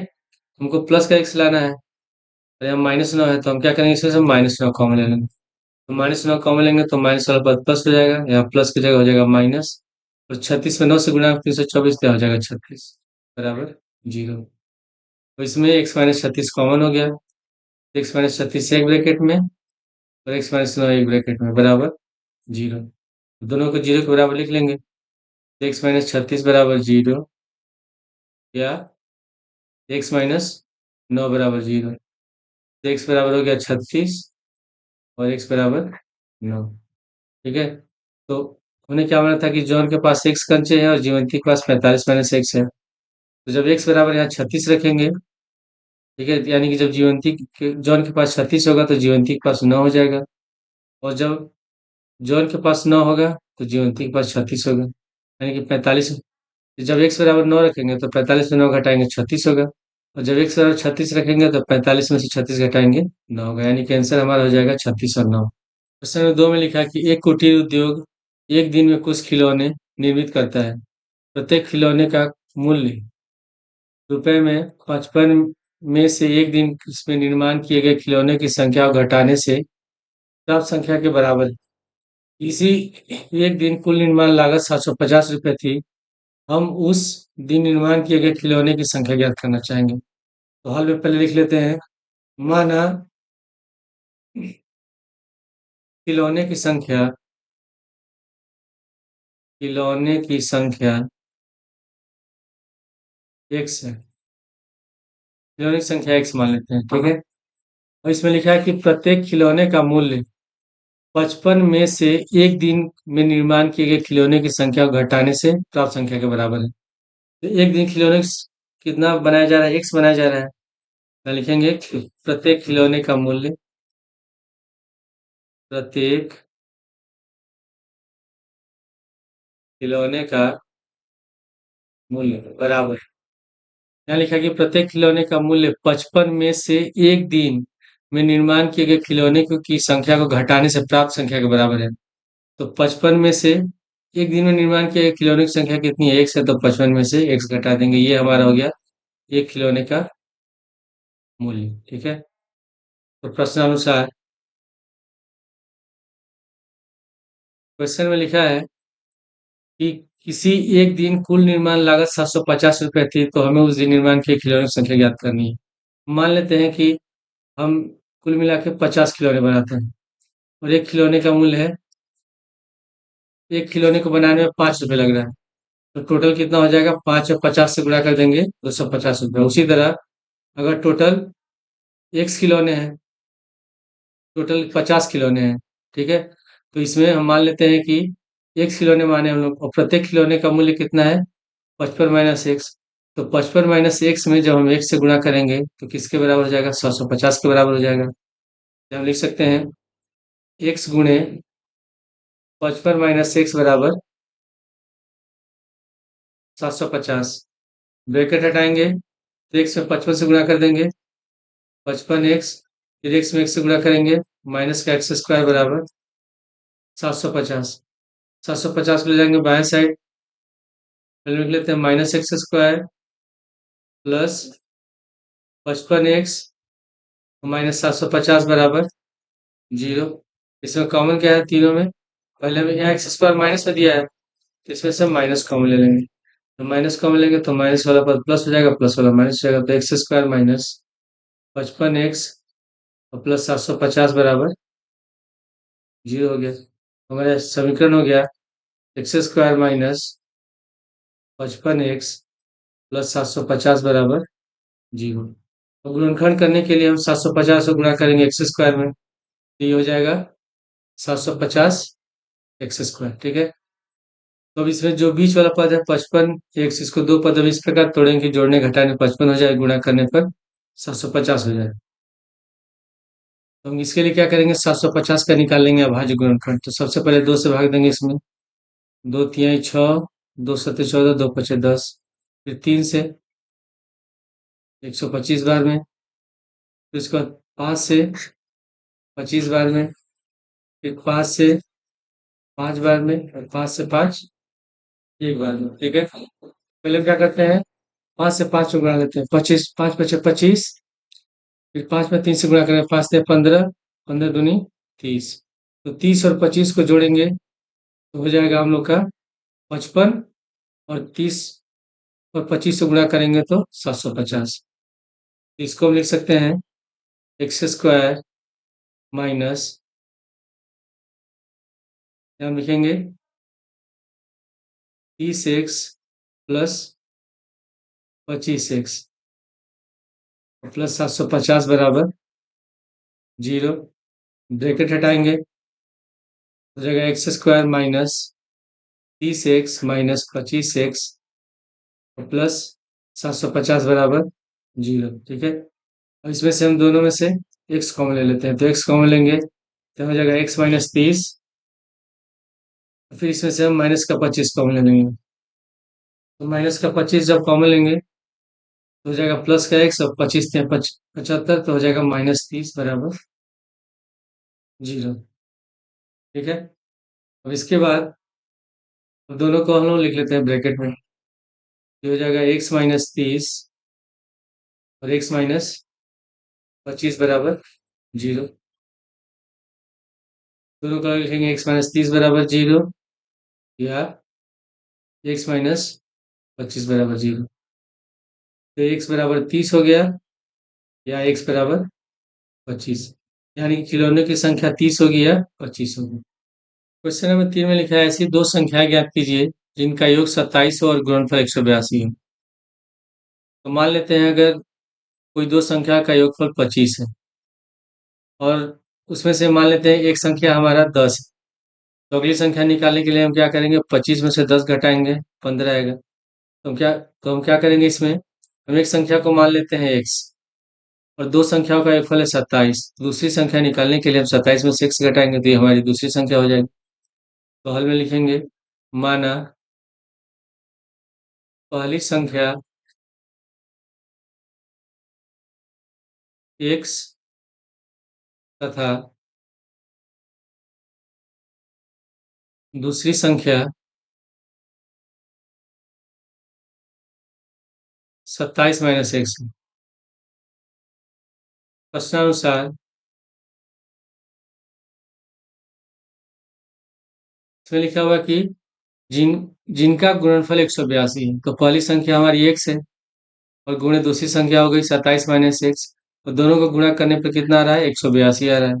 हमको प्लस का एक्स लाना है, और यहाँ -9 है, तो हम क्या करेंगे, इसमें से -9 कॉमन ले लेंगे। तो -9 कॉमन लेंगे तो माइनस वाला पद प्लस हो जाएगा, यहाँ प्लस की जगह हो जाएगा माइनस, और 36 में 9 से गुणा 324 हो जाएगा 36 बराबर 0। तो इसमें एक्स माइनस 36 कॉमन हो गया, एक्स माइनस 36 एक ब्रैकेट में और एक्स माइनस 9 एक ब्रैकेट में बराबर 0। दोनों को 0 के बराबर लिख लेंगे, एक्स माइनस 36 बराबर 0 या एक्स माइनस 9 बराबर 0। एक्स बराबर हो गया 36 और एक्स बराबर 9। ठीक है। तो हमने क्या माना था कि जॉन के पास एक्स कंचे हैं और जीवंती के पास 45 माइनस एक्स है, तो जब एक्स बराबर यहाँ 36 रखेंगे, ठीक है, यानी कि जब जॉन के पास 36 होगा तो जीवंती के पास 9 हो जाएगा, और जब जॉन के पास 9 होगा तो जीवंती के पास 36 होगा, यानी कि 45। जब एक्स बराबर 9 रखेंगे तो 45 में 9 घटाएंगे 36 होगा। और जब x बराबर 36 रखेंगे तो 45 में से 36 घटाएंगे 9 होगा, यानी कि आंसर हमारा हो जाएगा 36 और 9। क्वेश्चन नंबर 2 में लिखा है कि एक कुटीर उद्योग एक दिन में कुछ खिलौने निर्मित करता है। प्रत्येक खिलौने का मूल्य रुपए में 55 में से एक दिन इसमें निर्माण किए गए खिलौने की संख्या को घटाने से प्राप्त संख्या के बराबर है। इसी एक दिन कुल निर्माण लागत 750 रुपये थी। हम उस दिन निर्माण किए गए खिलौने की संख्या ज्ञात करना चाहेंगे। तो हल में पहले लिख लेते हैं। माना खिलौने की संख्या खिलौने की संख्या x है। खिलौने की संख्या x मान लेते हैं, ठीक है। और इसमें लिखा है कि प्रत्येक खिलौने का मूल्य 55 में से एक दिन में निर्माण किए गए खिलौने की संख्या को घटाने से प्राप्त संख्या के बराबर है। तो एक दिन खिलौने कितना बनाया जा रहा है, x बनाया जा रहा है। तो लिखेंगे कि प्रत्येक खिलौने का मूल्य, प्रत्येक खिलौने का मूल्य बराबर, यहाँ लिखा कि प्रत्येक खिलौने का मूल्य 55 में से एक दिन में निर्माण किए गए खिलौने की संख्या को घटाने से प्राप्त संख्या के बराबर है। तो 55 में से एक दिन में निर्माण किए गए खिलौने की संख्या कितनी है, x है, तो 55 में से x घटा देंगे, ये हमारा हो गया एक खिलौने का मूल्य, ठीक है। तो प्रश्नानुसार क्वेश्चन में लिखा है कि किसी एक दिन कुल निर्माण लागत 750 रुपये थी, तो हमें उस दिन निर्माण किए खिलौने की संख्या ज्ञात करनी है। मान लेते हैं कि हम कुल मिला के 50 खिलौने बनाते हैं और एक खिलौने का मूल्य है, एक खिलौने को बनाने में 5 रुपये लग रहा है। तो टोटल कितना हो जाएगा, 5 और 50 से गुणा कर देंगे 250 रुपये। उसी तरह अगर टोटल x खिलौने हैं, टोटल 50 खिलौने हैं, ठीक है। तो इसमें हम मान लेते हैं कि x खिलौने माने हम लोग, और प्रत्येक खिलौने का मूल्य कितना है, 55 माइनस एक्स। तो 55 माइनस एक्स में जब हम x से गुणा करेंगे तो किसके बराबर हो जाएगा, 750 के बराबर हो जाएगा। तो हम लिख सकते हैं x गुणे 55 माइनस एक्स बराबर 750। ब्रैकेट हटाएंगे तो x में 55 से गुणा कर देंगे 55x, फिर x में x से गुणा करेंगे माइनस का एक्स स्क्वायर बराबर 750। 750 ले जाएंगे बाएं साइड, पहले लिख लेते हैं minus x square plus 55x minus 750 बराबर 0। इसमें कॉमन क्या है तीनों में, पहले में यहाँ एक्स स्क्वायर माइनस में दिया है, तो इसमें से माइनस कॉमन ले लेंगे। तो माइनस कॉमन लेंगे तो माइनस वाला पद प्लस हो जाएगा, प्लस वाला माइनस हो जाएगा। तो एक्स स्क्वायर माइनस 55x और प्लस 750 बराबर 0 हो गया। हमारा समीकरण हो गया x square minus 55x plus 750 बराबर 0। अब गुणनखंड करने के लिए हम 750 से गुणा करेंगे एक्स स्क्वायर में, तो ये हो जाएगा 750 एक्स स्क्वायर, ठीक है। तो अब इसमें जो बीच वाला पद है 55x, इसको दो पद अब इस प्रकार तोड़ेंगे, जोड़ने घटाने 55 हो जाए, गुणा करने पर 750 हो जाए। तो हम इसके लिए क्या करेंगे, 750 का निकाल लेंगे अभाज्य गुणनखंड। तो सबसे पहले 2 से भाग देंगे इसमें, 2 तिहाई 6, 2 सत्ते 14, 2 पचे 10, फिर 3 से 125 बार में, फिर उसके बाद 5 से 25 बार में, फिर 5 से 5 बार में, और 5 से 5 एक बार में, ठीक है। पहले क्या करते हैं, 5 से 5 को गुणा लेते हैं, 25, 5 पचे 25, फिर 5 में 3 से गुणा करेंगे, 5 से 15, 15 दूनी 30। तो 30 और 25 को जोड़ेंगे तो हो जाएगा हम लोग का 55, और 30 और 25 से गुणा करेंगे तो 750। इसको हम लिख सकते हैं एक्स स्क्वायर माइनस, हम लिखेंगे 30x प्लस 25x प्लस 750 बराबर 0। ब्रैकेट हटाएंगे हो जाएगा x square minus 30x minus 25x plus 750 बराबर 0, ठीक है। और इसमें से हम दोनों में से x कॉमन ले लेते हैं, तो x कॉमन लेंगे तो हो जाएगा x माइनस 30, फिर इसमें से हम माइनस का 25 कॉमन ले लेंगे। तो माइनस का 25 जब कॉमन लेंगे तो हो जाएगा प्लस का एक्स और 25 तो हो जाएगा -30 बराबर 0। ठीक है। अब इसके बाद दोनों को हम लोग लिख लेते हैं ब्रैकेट में। ये हो जाएगा x-30 और x-25 बराबर 0। दोनों का लिखेंगे x-30 बराबर 0 या x-25 बराबर 0। तो x बराबर 30 हो गया या x बराबर 25, यानी कि खिलौने की संख्या 30 होगी या 25 होगी। क्वेश्चन नंबर 3 में लिखा है ऐसी दो संख्याएं ज्ञात कीजिए जिनका योग 27 हो और गुणनफल 182 हो। तो मान लेते हैं अगर कोई दो संख्या का योगफल 25 है और उसमें से मान लेते हैं एक संख्या हमारा 10 है। तो अगली संख्या निकालने के लिए हम क्या करेंगे, 25 में से 10 घटाएंगे, 15 आएगा। तो हम क्या करेंगे, इसमें हम एक संख्या को मान लेते हैं x और दो संख्याओं का योगफल है 27। दूसरी संख्या निकालने के लिए हम 27 में से x घटाएंगे तो ये हमारी दूसरी संख्या हो जाएगी। तो हल में लिखेंगे माना पहली संख्या x तथा दूसरी संख्या 27 माइनस एक्स। प्रश्नानुसार इसमें लिखा हुआ कि जिन जिनका गुणनफल 182 है, तो पहली संख्या हमारी x है और गुणे दूसरी संख्या हो गई 27 माइनस एक्स। और दोनों को गुणा करने पर कितना आ रहा है, 182 आ रहा है।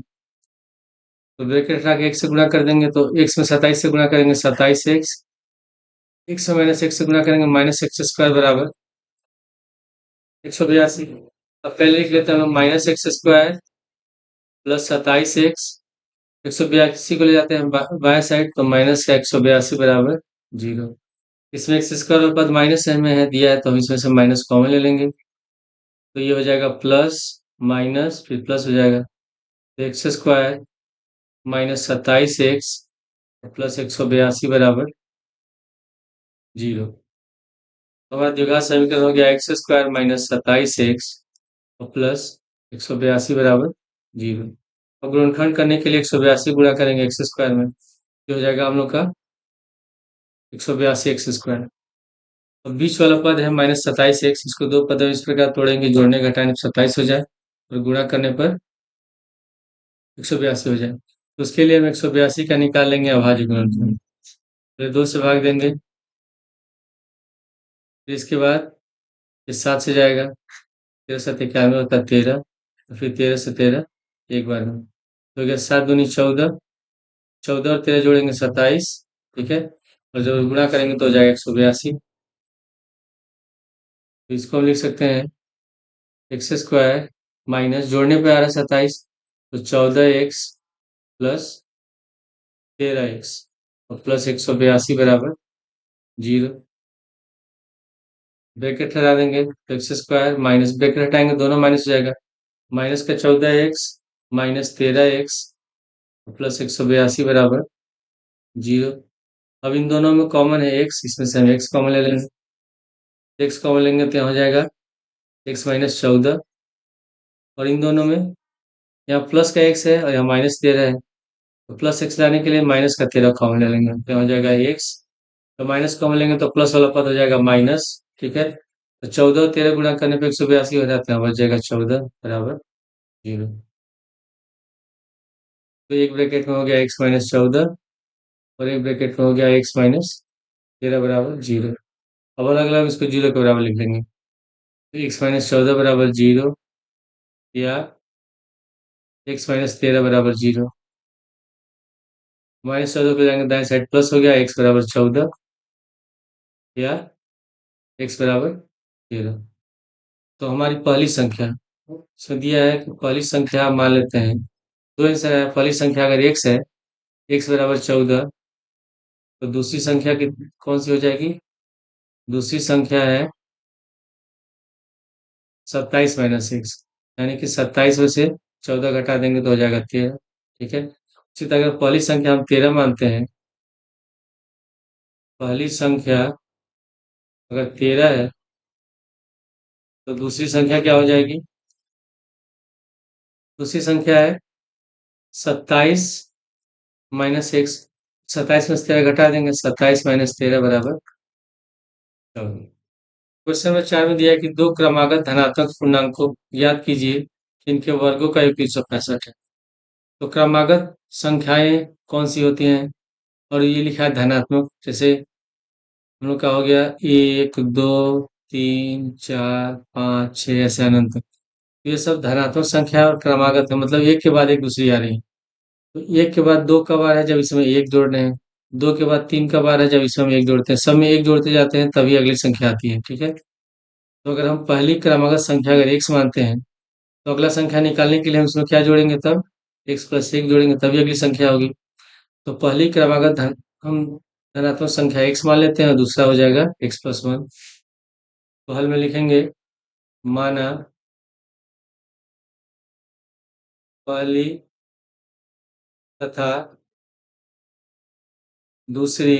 तो ब्रैकेट हटा के x से गुणा कर देंगे तो x में 27 से गुणा करेंगे 27x, x में माइनस एक्स से गुणा करेंगे -x² बराबर 182। अब पहले लिख लेते हैं हम -x² प्लस 27x, 182 को ले जाते हैं बाएं साइड तो माइनस का 182 बराबर 0। इसमें एक्स स्क्वायर और पद माइनस में है दिया है तो हम इसमें से माइनस कॉमन ले लेंगे। तो ये हो जाएगा प्लस माइनस फिर प्लस हो जाएगा, तो x² -27x प्लस 182 बराबर 0। तो हमारा द्विघात समीकरण हो गया x² -27x और प्लस 182 बराबर 0। अब गुणनखंड करने के लिए 182 गुणा करेंगे x² में, ये हो जाएगा हम लोग का 182 x²। अब बीच वाला पद है -27x, इसको दो पदों में इस प्रकार तोड़ेंगे, जोड़ने घटाने पर 27 हो जाए और गुणा करने पर 182 हो जाए। तो उसके लिए हम 182 का निकाल लेंगे अभाज्य गुणनफल, फिर 2 से भाग देंगे, फिर इसके बाद ये 7 से जाएगा, 13 7 91 होता है 13, फिर 13 से 13 एक बार में, तो हो गया 7 दूनी 14, 14 और 13 जोड़ेंगे 27। ठीक है, और जब गुणा करेंगे तो हो जाएगा 182। तो इसको हम लिख सकते हैं x² माइनस जोड़ने पे आ रहा है 27, तो 14x प्लस 13x और प्लस 182 बराबर 0। ब्रैकेट हटा देंगे तो x² माइनस ब्रैकेट हटाएंगे दोनों माइनस हो जाएगा, माइनस का 14x माइनस 13x प्लस 182 बराबर 0। अब इन दोनों में कॉमन है x, इसमें से हम x कॉमन ले लेंगे, x कॉमन लेंगे तो यहाँ हो जाएगा x माइनस 14, और इन दोनों में यहाँ प्लस का x है और यहाँ माइनस 13 है, तो प्लस x लाने के लिए माइनस का 13 कॉमन ले लेंगे तो यहाँ हो जाएगा x, तो माइनस कॉमन लेंगे तो प्लस वाला पद हो जाएगा माइनस। ठीक है, तो 14 और 13 गुणा करने पे 182 हो जाता है, बच जाएगा 14 बराबर 0। तो एक ब्रैकेट में हो गया x-14 और एक ब्रैकेट में हो गया x-13 बराबर 0। अब अलग अलग इसको 0 के बराबर लिख लेंगे, तो x-14 बराबर 0 या x-13 बराबर 0। -14 को जाएंगे दाएं साइड, प्लस हो गया x बराबर 14 या x बराबर 0। तो हमारी पहली संख्या इसमें दिया है कि पहली संख्या मान लेते हैं, दो आंसर है। पहली संख्या अगर x है, x बराबर 14, तो दूसरी संख्या की कौन सी हो जाएगी, दूसरी संख्या है 27 माइनस एक्स, यानी कि 27 में से 14 घटा देंगे तो हो जाएगा 13। ठीक है, उसी तरह अगर पहली संख्या हम 13 मानते हैं, पहली संख्या अगर 13 है तो दूसरी संख्या क्या हो जाएगी? दूसरी संख्या है 27 माइनस एक। 27 में से 13 घटा देंगे, 27 - 13 बराबर 14। क्वेश्चन नंबर 4 में दिया है कि दो क्रमागत धनात्मक पूर्णांकों याद कीजिए कि इनके वर्गों का योग 365 है। तो क्रमागत संख्याएं कौन सी होती हैं? और ये लिखा है धनात्मक, जैसे हम लोग का हो गया 1 2 3 4 5 6 ऐसे अनंत तक। ये सब धनात्मक संख्या और क्रमागत है, मतलब एक के बाद एक दूसरी आ रही है। तो एक के बाद दो कब आ रहा है? जब इसमें एक जोड़ रहे हैं। दो के बाद तीन कब आ रहा है? जब इसमें हम एक जोड़ते हैं। सब में एक जोड़ते जाते हैं तभी अगली संख्या आती है, ठीक है। तो अगर हम पहली क्रमागत संख्या अगर x मानते हैं, तो अगला संख्या निकालने के लिए हम इसमें क्या जोड़ेंगे? तब x+1 जोड़ेंगे तभी अगली संख्या होगी। तो पहली क्रमागत हम धनात्मक संख्या x मान लेते हैं और दूसरा हो जाएगा x+1। तो हल में लिखेंगे, माना पहली तथा दूसरी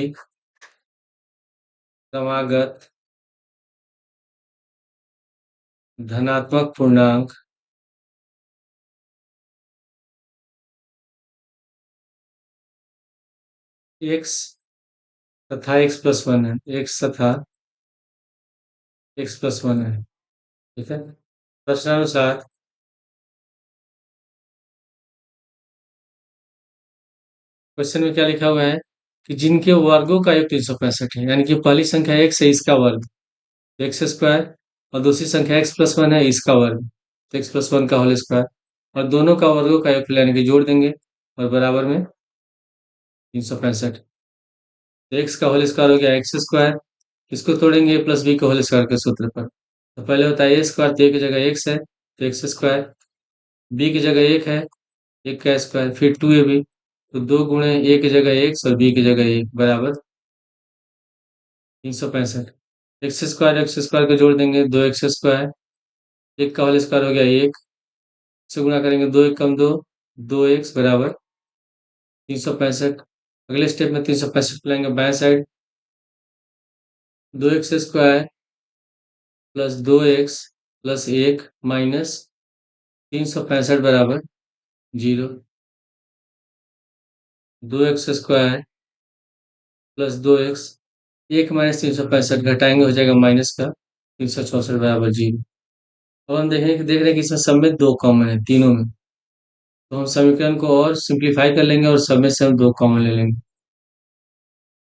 क्रमागत धनात्मक पूर्णांक x तथा x+1 है। x तथा x+1 है, ठीक है। प्रश्नानुसार क्वेश्चन में क्या लिखा हुआ है कि जिनके वर्गों का योग 365 है, यानी कि पहली संख्या x है, इसका वर्ग एक्स स्क्वायर, और दूसरी संख्या x+1 है, इसका वर्ग तो x+1 का होल स्क्वायर, और दोनों का वर्गों का योग यानी कि जोड़ देंगे और बराबर में 365। तो x का होल स्क्वायर हो गया एक्स स्क्वायर, इसको तोड़ेंगे प्लस बी का होल स्क्वायर के सूत्र पर। तो पहले होता है ए स्क्वायर, तो ए की जगह एक्स है तो एक्स स्क्वायर, बी की जगह एक है, एक का स्क्वायर, फिर 2ab, तो 2 × ए की जगह एक्स और बी की जगह एक बराबर 365। एक्स स्क्वायर को जोड़ देंगे, 2x², एक का होल स्क्वायर हो गया एक, से गुणा करेंगे, 2 × 1 = 2, 2x बराबर 365। अगले स्टेप में 365 लाएंगे बाएं side, 2x² plus 2x plus 1 minus 365 बराबर 0। 2x² प्लस 2x, 1 माइनस 365 घटाएंगे हो जाएगा माइनस का 364 बराबर 0। अब हम देख रहे हैं कि इसमें सब में दो कॉमन है तीनों में, तो हम समीकरण को और सिंप्लीफाई कर लेंगे और सब में से हम दो कॉमन ले लेंगे।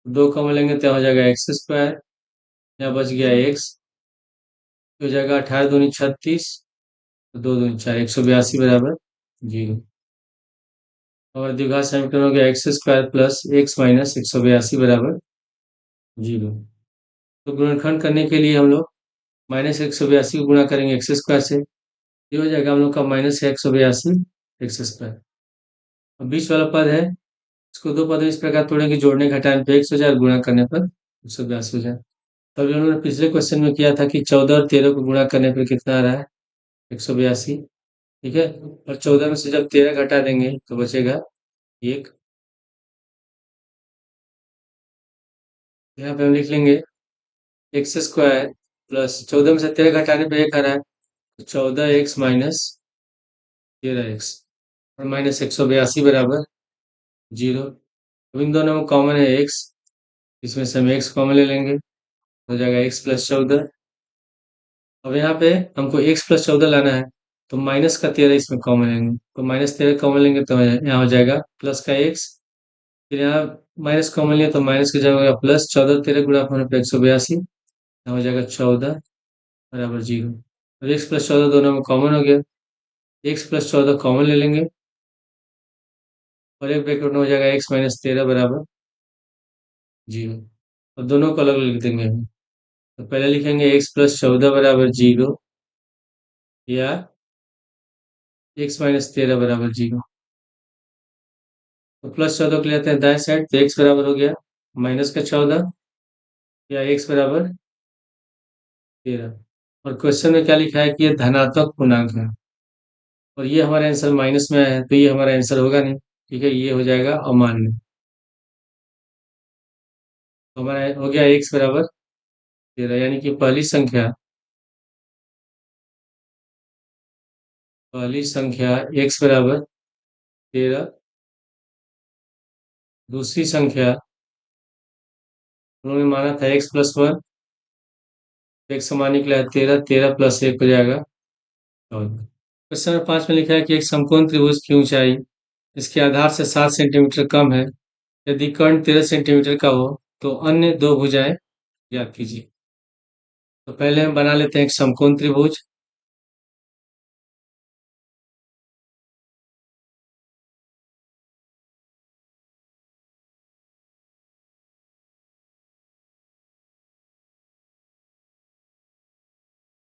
दो कॉमन लेंगे तो हो जाएगा x², यहाँ बच गया x, हो जाएगा 18 दूनी 36, 2 दूनी 4, 182 बराबर 0। और द्विघात समीकरण हो गया x² प्लस x माइनस 182 बराबर 0। तो गुणनखंड करने के लिए हम लोग माइनस 182 को गुणा करेंगे x² से, ये हो जाएगा हम लोग का माइनस 182 x²। अब बीच वाला पद है, इसको दो पद में इस प्रकार तोड़ेंगे, जोड़ने घटाने पे x हो जाए और गुणा करने पर 182 हो जाए। तभी उन्होंने पिछले क्वेश्चन में किया था कि 14 और 13 को गुणा करने पर कितना आ रहा है? 182, ठीक है। और 14 में से जब 13 घटा देंगे तो बचेगा 1। यहाँ पे हम लिख लेंगे x² प्लस 14 में से 13 घटाने पे 1 आ रहा है, तो 14x माइनस 13x और माइनस 182 बराबर 0। अब इन दोनों में कॉमन है x, इसमें से हम x कॉमन ले लेंगे, हो जाएगा x प्लस 14। अब यहाँ पे हमको x प्लस 14 लाना है, तो माइनस का 13 इसमें कॉमन लेंगे, तो माइनस 13 कॉमन लेंगे तो यहाँ हो जाएगा प्लस का x, फिर यहाँ माइनस कॉमन लिया तो माइनस की जगह होगा प्लस, 14 13 गुणा होने पर 182, यहाँ हो जाएगा 14 बराबर 0। अब x प्लस 14 दोनों में कॉमन हो गया, x प्लस 14 कॉमन ले लेंगे और एक ब्रैकेट में हो जाएगा x माइनस 13 बराबर 0। और दोनों को अलग लिख देंगे हम। तो पहले लिखेंगे x प्लस 14 बराबर 0 या x माइनस 13 बराबर 0। तो प्लस 14 को लेते हैं दाएं साइड, तो x बराबर हो गया माइनस का 14 या x बराबर 13। और क्वेश्चन में क्या लिखा है कि ये धनात्मक पूर्णांक है और ये हमारा आंसर माइनस में आया है, तो ये हमारा आंसर होगा नहीं, ठीक है, ये हो जाएगा अमान्य। तो हमारा हो गया x बराबर 13, यानी कि पहली संख्या पहली संख्या x बराबर 13, दूसरी संख्या उन्होंने माना था x+1, x समान निकला है 13, 13 प्लस 1 हो जाएगा 14। क्वेश्चन नंबर 5 में लिखा है कि एक समकोण त्रिभुज की ऊंचाई इसके आधार से 7 सेंटीमीटर कम है। यदि कर्ण 13 सेंटीमीटर का हो तो अन्य दो भुजाएं ज्ञात कीजिए। तो पहले हम बना लेते हैं एक समकोण त्रिभुज।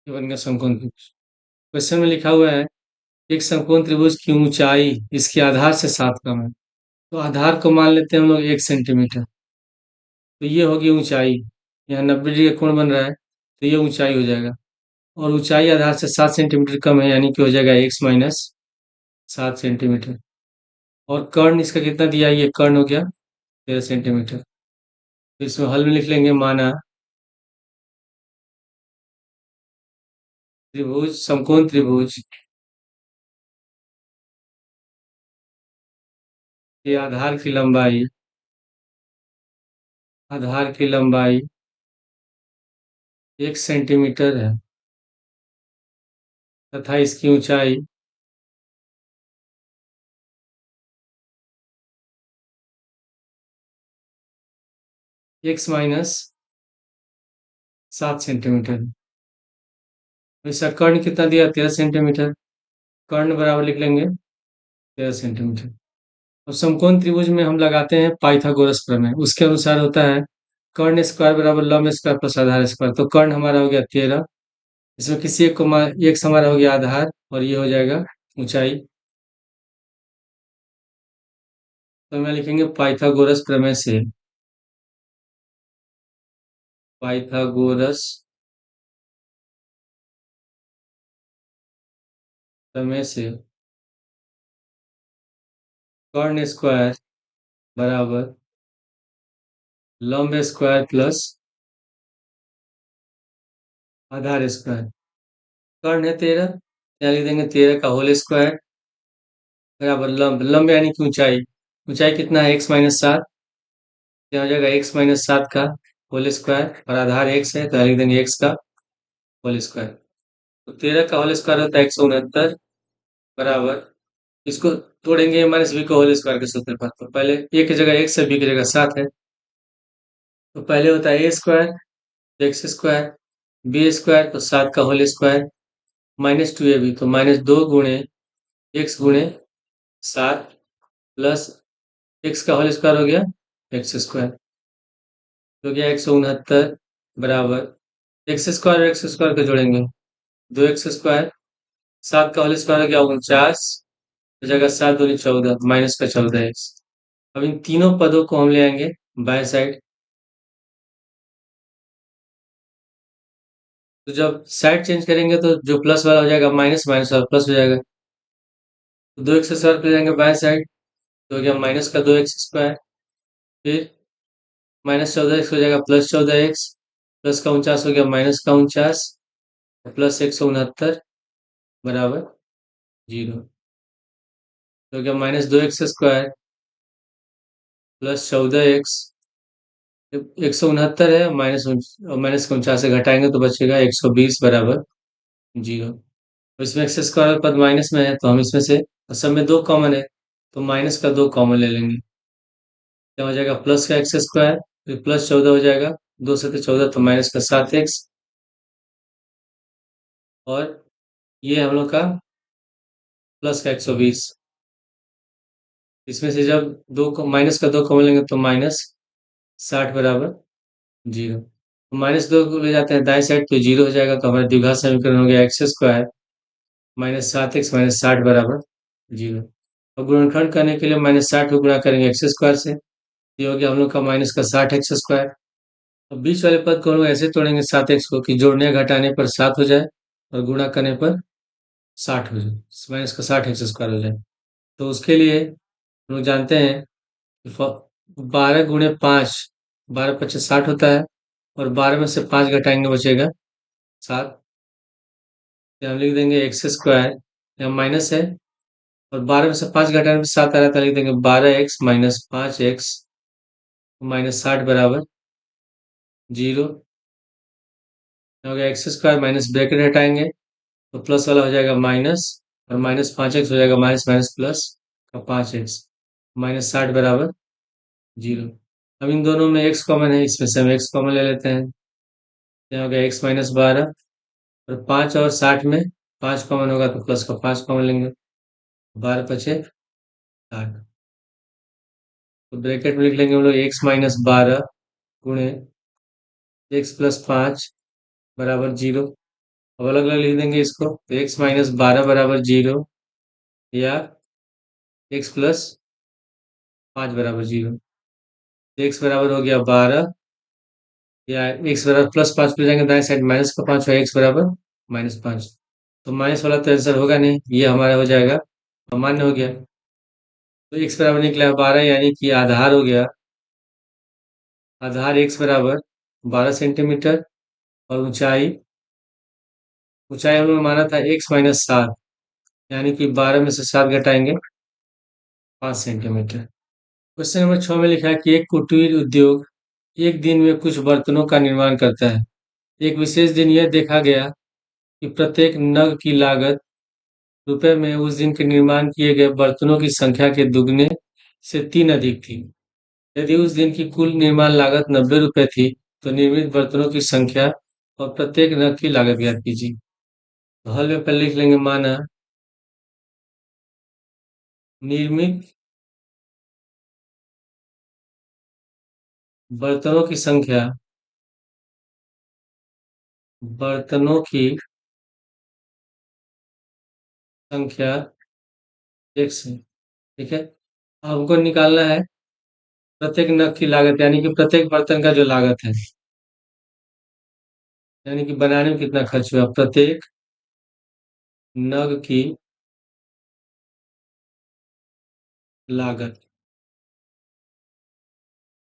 ये बन गया समकोण त्रिभुज। क्वेश्चन में लिखा हुआ है एक समकोण त्रिभुज की ऊंचाई इसके आधार से 7 कम है। तो आधार को मान लेते हैं हम लोग 1 सेंटीमीटर। तो ये होगी ऊंचाई। यहाँ 90 डिग्री का कोण बन रहा है तो ये ऊंचाई हो जाएगा। और ऊंचाई आधार से 7 सेंटीमीटर कम है यानी कि हो जाएगा x-7 सेंटीमीटर। और कर्ण इसका कितना दिया है? ये कर्ण हो गया 13 सेंटीमीटर। तो इसमें हल में लिख लेंगे माना त्रिभुज समकोण त्रिभुज के आधार की लंबाई 1 सेंटीमीटर है तथा इसकी ऊंचाई x-7 सेंटीमीटर है। तो इसका कर्ण कितना दिया? 13 सेंटीमीटर। कर्ण बराबर लिख लेंगे 13 सेंटीमीटर। और समकोण त्रिभुज में हम लगाते हैं पाइथागोरस प्रमेय। उसके अनुसार होता है कर्ण स्क्वायर बराबर लंब स्क्वायर प्लस आधार स्क्वायर। तो कर्ण हमारा हो गया 13, इसमें किसी एक को एक से हमारा हो गया आधार और ये हो जाएगा ऊंचाई। तो मैं लिखेंगे पाइथागोरस प्रमेय से कर्ण स्क्वायर बराबर लंब स्क्वायर प्लस आधार स्क्वायर। कर्ण है 13, यहाँ लिख देंगे 13 का होल स्क्वायर बराबर लंब। लंब यानी कि ऊंचाई। ऊंचाई कितना है? x-7। यहाँ हो जाएगा x-7 का होल स्क्वायर और आधार x है तो यहाँ लिख देंगे x का होल स्क्वायर। तो 13 का होल स्क्वायर होता है 169 बराबर, इसको तोड़ेंगे -b को होल स्क्वायर के सूत्र पर। तो पहले a की जगह x है, b की जगह 7 है। तो पहले होता है a square, x square, b square तो 7 का होल स्क्वायर -2ab तो -2 गुणे x गुणे 7 प्लस x का होल स्क्वायर हो गया x स्क्वायर तो गया 169 बराबर एक्स स्क्वायर और एक्स स्क्वायर को जोड़ेंगे 2x स्क्वायर, 7 का होल स्क्वायर हो गया 49 जगह 7 दूनी 14 माइनस का 14x। अब इन तीनों पदों को हम ले आएंगे बाय साइड। तो जब साइड चेंज करेंगे तो जो प्लस वाला हो जाएगा माइनस, माइनस वाला प्लस हो जाएगा। तो 2x स्क्वायर को ले जाएंगे बाय साइड तो हो गया माइनस का 2x स्क्वायर, फिर -14x हो जाएगा +14x, प्लस का 49 हो गया माइनस का 49 प्लस 169 बराबर 0। तो हो गया -2x स्क्वायर प्लस 14x, 169 है माइनस का 49 से घटाएंगे तो बचेगा 120 बराबर 0। तो इसमें एक्स स्क्वायर पद माइनस में है तो हम इसमें से सब में 2 कॉमन है तो माइनस का 2 कॉमन ले लेंगे। क्या हो जाएगा? प्लस का x स्क्वायर फिर प्लस 14 हो जाएगा, 2 से 14 तो माइनस का 7x और ये हम लोग का प्लस का 120। इसमें से जब दो को माइनस का 2 कॉमन लेंगे तो -60 बराबर 0। तो -2 को ले जाते हैं दाएं साइड तो 0 हो जाएगा। तो हमारा द्विघात समीकरण हो गया x² -7x -60 बराबर 0। और गुणनखंड करने के लिए -60 को गुणा करेंगे x² से, ये हो गया हम लोग का माइनस का 60x²। अब बीच वाले पद को हम लोग ऐसे तोड़ेंगे 7x को कि जोड़ने या घटाने पर 7 हो जाए और गुणा करने पर 60 हो जाए, माइनस का 60x² हो जाए। तो उसके लिए हम लोग जानते हैं कि 12 गुणे 5, 12×5 = 60 होता है और 12 में से 5 घटाएंगे बचेगा 7। हम लिख देंगे x² यहाँ माइनस है, और 12 में से 5 घटाने पे 7 आ रहा था, लिख देंगे 12x माइनस 5x माइनस 60 बराबर 0। हो गया एक्स स्क्वायर, माइनस ब्रैकेट हटाएंगे तो प्लस वाला हो जाएगा माइनस, और माइनस 5x हो जाएगा माइनस माइनस प्लस का 5x माइनस 60 बराबर 0। अब इन दोनों में x कॉमन है, इसमें से हम x कॉमन ले लेते हैं। यहाँ हो गया x माइनस 12, और 5 और 60 में 5 कॉमन होगा तो प्लस का 5 कॉमन लेंगे, 12 पचे 60। तो ब्रैकेट में लिख लेंगे हम लोग x माइनस 12 गुणे x प्लस 5 बराबर 0। अब अलग अलग लिख देंगे इसको, तो x माइनस 12 बराबर 0, या x प्लस 5 बराबर 0। x बराबर हो गया 12, या x बराबर प्लस 5 पे जाएंगे दाएं साइड, माइनस का 5 है, x बराबर माइनस 5। तो माइनस वाला तो आंसर होगा नहीं, ये हमारा हो जाएगा अमान्य हो गया। तो x बराबर निकला 12, यानी कि आधार हो गया, आधार x बराबर 12 सेंटीमीटर, और ऊंचाई, ऊंचाई हम लोग ने माना था x माइनस 7, यानी कि 12 में से 7 घटाएंगे 5 सेंटीमीटर। क्वेश्चन नंबर 6 में लिखा है कि एक कुटीर उद्योग एक दिन में कुछ बर्तनों का निर्माण करता है। एक विशेष दिन यह देखा गया कि प्रत्येक नग की लागत रुपए में उस दिन के निर्माण किए गए बर्तनों की संख्या के दुगने से 3 अधिक थी। यदि उस दिन की कुल निर्माण लागत 90 रुपए थी, तो निर्मित बर्तनों की संख्या और प्रत्येक नग की लागत ज्ञात कीजिए। तो हल में पहले लिख लेंगे, माना निर्मित बर्तनों की संख्या, बर्तनों की संख्या एक से, ठीक है। अब हमको निकालना है प्रत्येक नग की लागत, यानी कि प्रत्येक बर्तन का जो लागत है, यानी कि बनाने में कितना खर्च हुआ, प्रत्येक नग की लागत।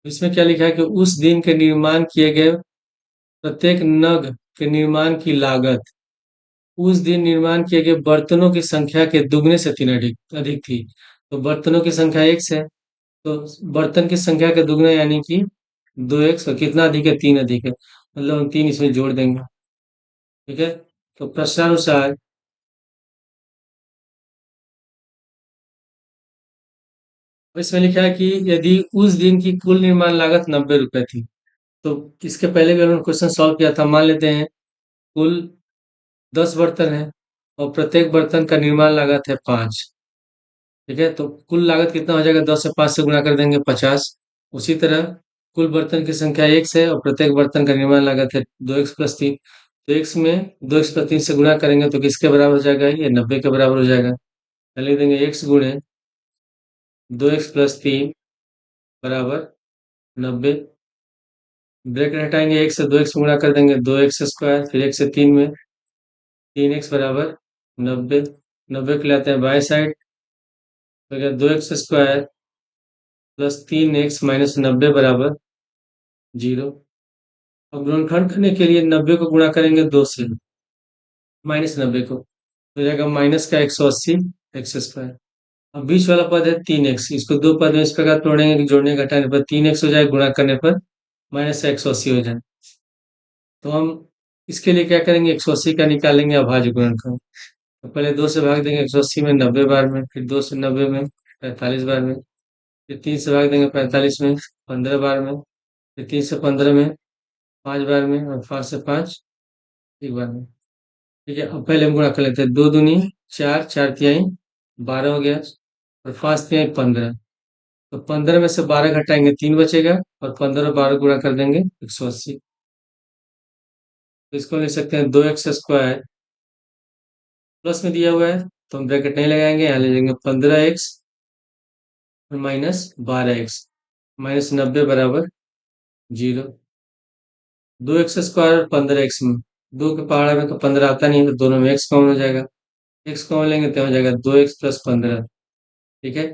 इसमें क्या लिखा है कि उस दिन के निर्माण किए गए प्रत्येक नग के निर्माण की लागत उस दिन निर्माण किए गए बर्तनों की संख्या के दुगने से 3 अधिक अधिक थी। तो बर्तनों की संख्या एक से, तो बर्तन की संख्या के दुगना, यानी कि 2x, और कितना अधिक है, 3 अधिक है, मतलब हम 3 इसमें जोड़ देंगे, ठीक है। तो प्रश्नानुसार इसमें लिखा है कि यदि उस दिन की कुल निर्माण लागत 90 रुपए थी, तो इसके पहले भी हमने क्वेश्चन सॉल्व किया था। मान लेते हैं कुल 10 बर्तन है, और प्रत्येक बर्तन का निर्माण लागत है 5, ठीक है। तो कुल लागत कितना हो जाएगा, 10 से 5 से गुणा कर देंगे 50। उसी तरह कुल बर्तन की संख्या x है, और प्रत्येक बर्तन का निर्माण लागत है 2x+3। तो x में 2x+3 से गुणा करेंगे तो किसके बराबर हो जाएगा, ये 90 के बराबर हो जाएगा। लिख देंगे x गुणे 2x+3 बराबर 90। ब्रैकेट हटाएंगे, एक से 2x गुणा कर देंगे 2x स्क्वायर, फिर 1 से 3 में 3x बराबर 90। 90 को लाते हैं बाई साइड, तो क्या 2x square plus 3x minus 90 बराबर 0। अब गुणनखंड करने के लिए 90 को गुणा करेंगे 2 से, माइनस 90 को, तो जाएगा माइनस का 180 एक्स स्क्वायर। अब बीच वाला पद है 3x, इसको दो पद में इस प्रकार तोड़ेंगे कि जोड़ने घटाने पर 3x हो जाए, गुणा करने पर माइनस का 180 हो जाए। तो हम इसके लिए क्या करेंगे, 180 का निकालेंगे अभाज्य गुणनखंड। तो पहले 2 से भाग देंगे 180 में 90 बार में, फिर 2 से 90 में 45 बार में, फिर 3 से भाग देंगे 45 में 15 बार में, फिर 3 से 15 में 5 बार में, और 5 से 5 एक बार में, ठीक है। अब पहले हम गुणा कर लेते हैं, 2 दूनी 4, 4 तिहाई 12 हो गया, और 5 तिहाई 15। तो 15 में से 12 घटाएंगे 3 बचेगा, और 15 और 12 गुणा कर देंगे 180। तो इसको लिख सकते हैं 2x स्क्वायर, प्लस में दिया हुआ है तो हम ब्रैकेट नहीं लगाएंगे, यहाँ ले लेंगे 15x माइनस 12x माइनस 90 बराबर 0। 2x स्क्वायर और 15x में, 2 के पहाड़ा में तो 15 आता नहीं है, तो दोनों में x कॉमन हो जाएगा। x कॉमन लेंगे तो हो जाएगा 2x+15, ठीक है।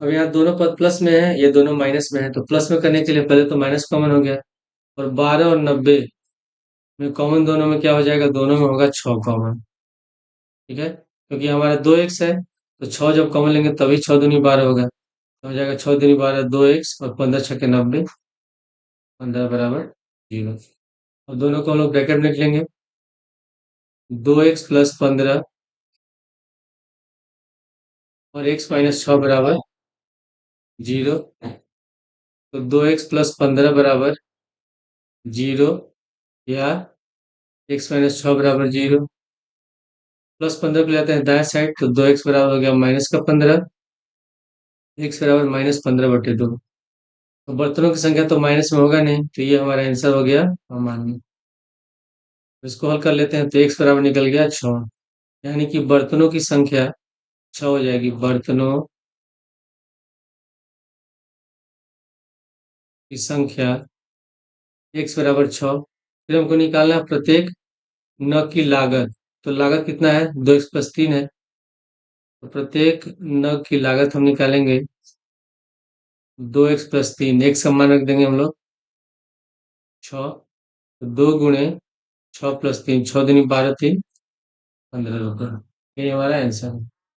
अब यहाँ दोनों पद प्लस में है, ये दोनों माइनस में है, तो प्लस में करने के लिए पहले तो माइनस कॉमन हो गया, और 12 और 90 में कॉमन दोनों में क्या हो जाएगा, दोनों में होगा 6 कॉमन, ठीक है। क्योंकि हमारा 2x है, तो 6 जब कॉमन लेंगे तभी 6 दूनी 12 होगा, तो हो जाएगा 6 दूनी 12 2x और 15 छक्के 90, 15 बराबर 0। अब दोनों को हम लोग ब्रैकेट में लिख लेंगे, 2x प्लस 15 और x माइनस 6 बराबर 0। तो 2x प्लस 15 बराबर 0 या x माइनस 6 बराबर 0। प्लस 15 को लेते हैं दाएं साइड, तो 2x बराबर हो गया माइनस का 15, x बराबर -15/2। तो बर्तनों की संख्या तो माइनस में होगा नहीं, तो ये हमारा आंसर हो गया अमान्य। इसको हल कर लेते हैं, तो x बराबर निकल गया 6, यानी कि बर्तनों की संख्या 6 हो जाएगी। बर्तनों की संख्या x बराबर 6। फिर हमको निकालना है प्रत्येक नग की लागत। तो लागत कितना है, 2x प्लस 3 है, तो प्रत्येक नग की लागत हम निकालेंगे 2x प्लस 3। x का मान रख देंगे हम लोग 6, तो 2 गुणे 6 प्लस 3, 6 दूनी 12, 3 15 रुपये। ये हमारा आंसर है।